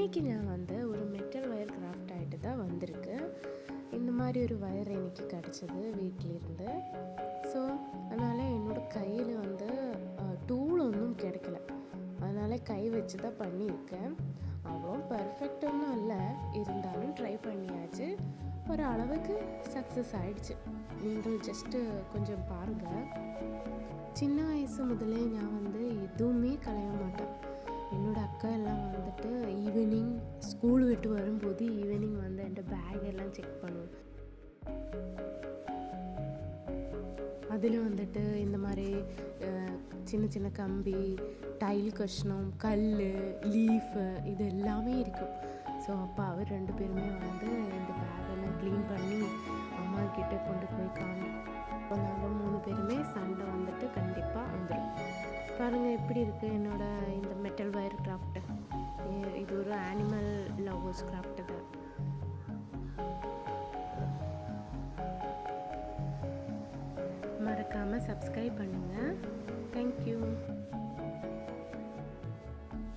இன்றைக்கி நான் வந்து ஒரு மெட்டல் ஒயர் கிராஃப்ட் ஆகிட்டு தான் வந்திருக்கு. இந்த மாதிரி ஒரு ஒயர் எனக்கு கிடச்சிது வீட்டிலிருந்து. ஸோ அதனால் என்னோடய கையில் வந்து டூல் ஒன்றும் கிடைக்கல. அதனால் கை வச்சு தான் பண்ணியிருக்கேன். அவ்வளோ பர்ஃபெக்ட் ஒன்றும் இல்லை, இருந்தாலும் ட்ரை பண்ணியாச்சு. ஒரு அளவுக்கு சக்ஸஸ் ஆகிடுச்சு. நீங்கள் ஜஸ்ட்டு கொஞ்சம் பாருங்கள். சின்ன வயசு முதலே நான் வந்து எதுவுமே களைய மாட்டேன். என்னோடய அக்கா எல்லாம் வந்துட்டு ஈவினிங் ஸ்கூல் விட்டு வரும்போது ஈவினிங் வந்து என் பேக் எல்லாம் செக் பண்ணுவோம். அதில் வந்துட்டு இந்த மாதிரி சின்ன சின்ன கம்பி, டைல் கஷ்ணம், கல், லீஃபு இது எல்லாமே இருக்கும். ஸோ அப்போ அவர் 2 பேருமே வந்து இந்த பேக்கெல்லாம் க்ளீன் பண்ணி அம்மா கிட்ட கொண்டு போய் அப்போ நாங்கள் 3 பேருமே சண்டை வந்துட்டு கண்டிப்பாக வந்துடும். பாருங்கள் எப்படி இருக்குது என்னோடய இந்த மெட்டல் ஒயர் கிராஃப்ட்டு. இது ஒரு அனிமல் லவ்வர்ஸ் கிராஃப்ட்டு தான். மறக்காமல் சப்ஸ்கிரைப் பண்ணுங்கள்.